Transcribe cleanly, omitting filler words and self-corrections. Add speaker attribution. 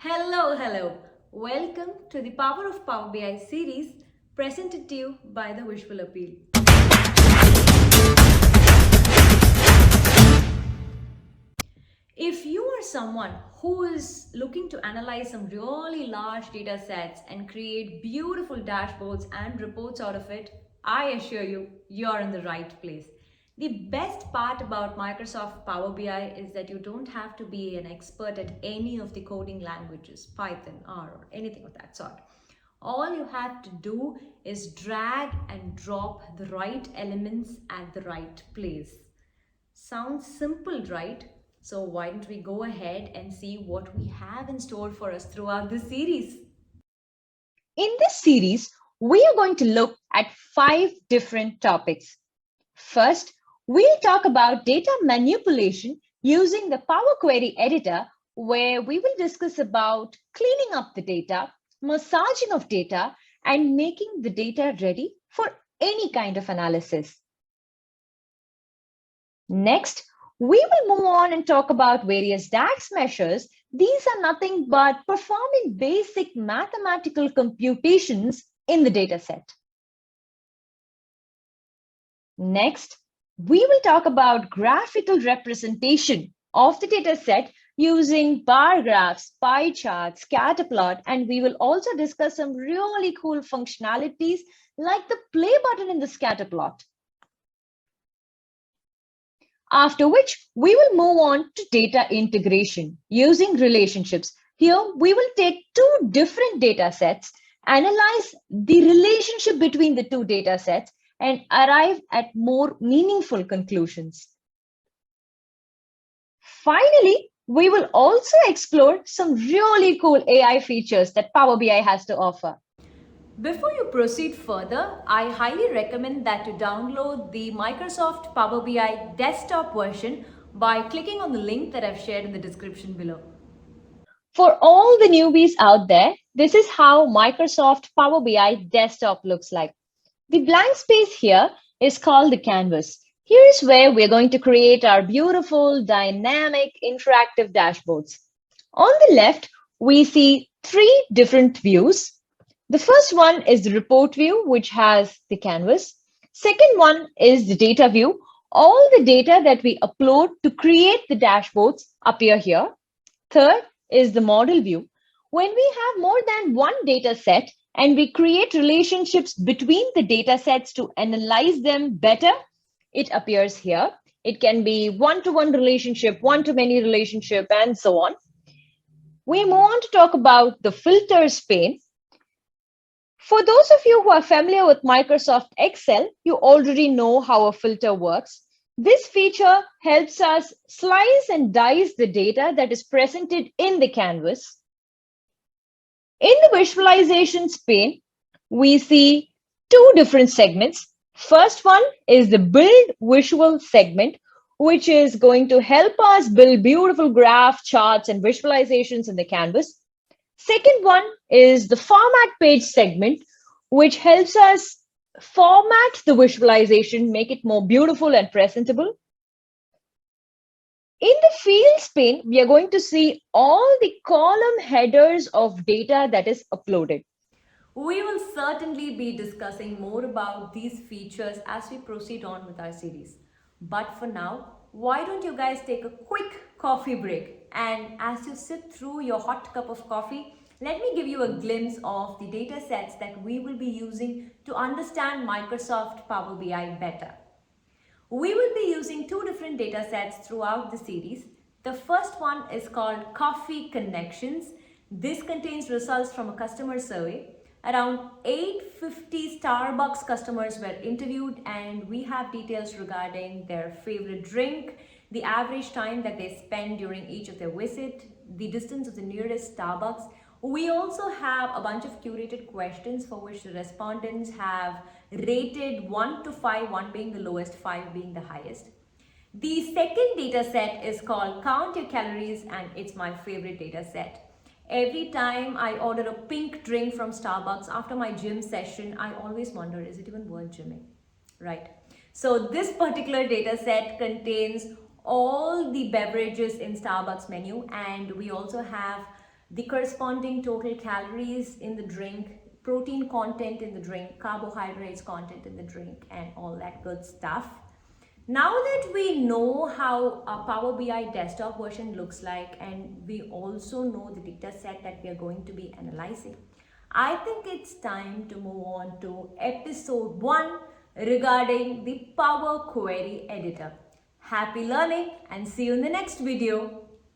Speaker 1: Hello. Welcome to the Power of PowerBi series presented to you by the Visual Appeal. If you are someone who is looking to analyze some really large data sets and create beautiful dashboards and reports out of it, I assure you, you're in the right place. The best part about Microsoft Power BI is that you don't have to be an expert at any of the coding languages, Python, R, or anything of that sort. All you have to do is drag and drop the right elements at the right place. Sounds simple, right? So why don't we go ahead and see what we have in store for us throughout this series?
Speaker 2: In this series, we are going to look at 5 different topics. First, we'll talk about data manipulation using the Power Query Editor, where we will discuss about cleaning up the data, massaging of data, and making the data ready for any kind of analysis. Next, we will move on and talk about various DAX measures. These are nothing but performing basic mathematical computations in the dataset. Next, we will talk about graphical representation of the dataset using bar graphs, pie charts, scatter plot, and we will also discuss some really cool functionalities like the play button in the scatter plot. After which, we will move on to data integration using relationships. Here, we will take 2 different data sets, analyze the relationship between the 2 data sets, and arrive at more meaningful conclusions. Finally, we will also explore some really cool AI features that Power BI has to offer.
Speaker 1: Before you proceed further, I highly recommend that you download the Microsoft Power BI desktop version by clicking on the link that I've shared in the description below.
Speaker 2: For all the newbies out there, this is how Microsoft Power BI desktop looks like. The blank space here is called the canvas. Here is where we're going to create our beautiful, dynamic, interactive dashboards. On the left, we see 3 different views. The first one is the report view, which has the canvas. Second one is the data view. All the data that we upload to create the dashboards appear here. Third is the model view. When we have more than one data set and we create relationships between the data sets to analyze them better, it appears here. It can be one-to-one relationship, one-to-many relationship, and so on. We move on to talk about the filters pane. For those of you who are familiar with Microsoft Excel, you already know how a filter works. This feature helps us slice and dice the data that is presented in the canvas. In the visualizations pane, we see 2 different segments. First one is the build visual segment, which is going to help us build beautiful graph charts and visualizations in the canvas. Second one is the format page segment, which helps us format the visualization, make it more beautiful and presentable. In the fields pane, we are going to see all the column headers of data that is uploaded.
Speaker 1: We will certainly be discussing more about these features as we proceed on with our series. But for now, why don't you guys take a quick coffee break? And as you sip through your hot cup of coffee, let me give you a glimpse of the data sets that we will be using to understand Microsoft Power BI better. We will be using 2 different data sets throughout the series. The first one is called Coffee Connections. This contains results from a customer survey. Around 850 Starbucks customers were interviewed, and we have details regarding their favorite drink, the average time that they spend during each of their visit, the distance of the nearest Starbucks. We also have a bunch of curated questions for which the respondents have rated 1 to 5, 1 being the lowest, 5 being the highest. The second data set is called Count Your Calories, and it's my favorite data set. Every time I order a pink drink from Starbucks after my gym session, I always wonder, is it even worth gymming? Right. So this particular data set contains all the beverages in Starbucks menu, and we also have the corresponding total calories in the drink, protein content in the drink, carbohydrates content in the drink, and all that good stuff. Now that we know how a Power BI desktop version looks like, and we also know the data set that we are going to be analyzing, I think it's time to move on to episode 1 regarding the Power Query Editor. Happy learning and see you in the next video.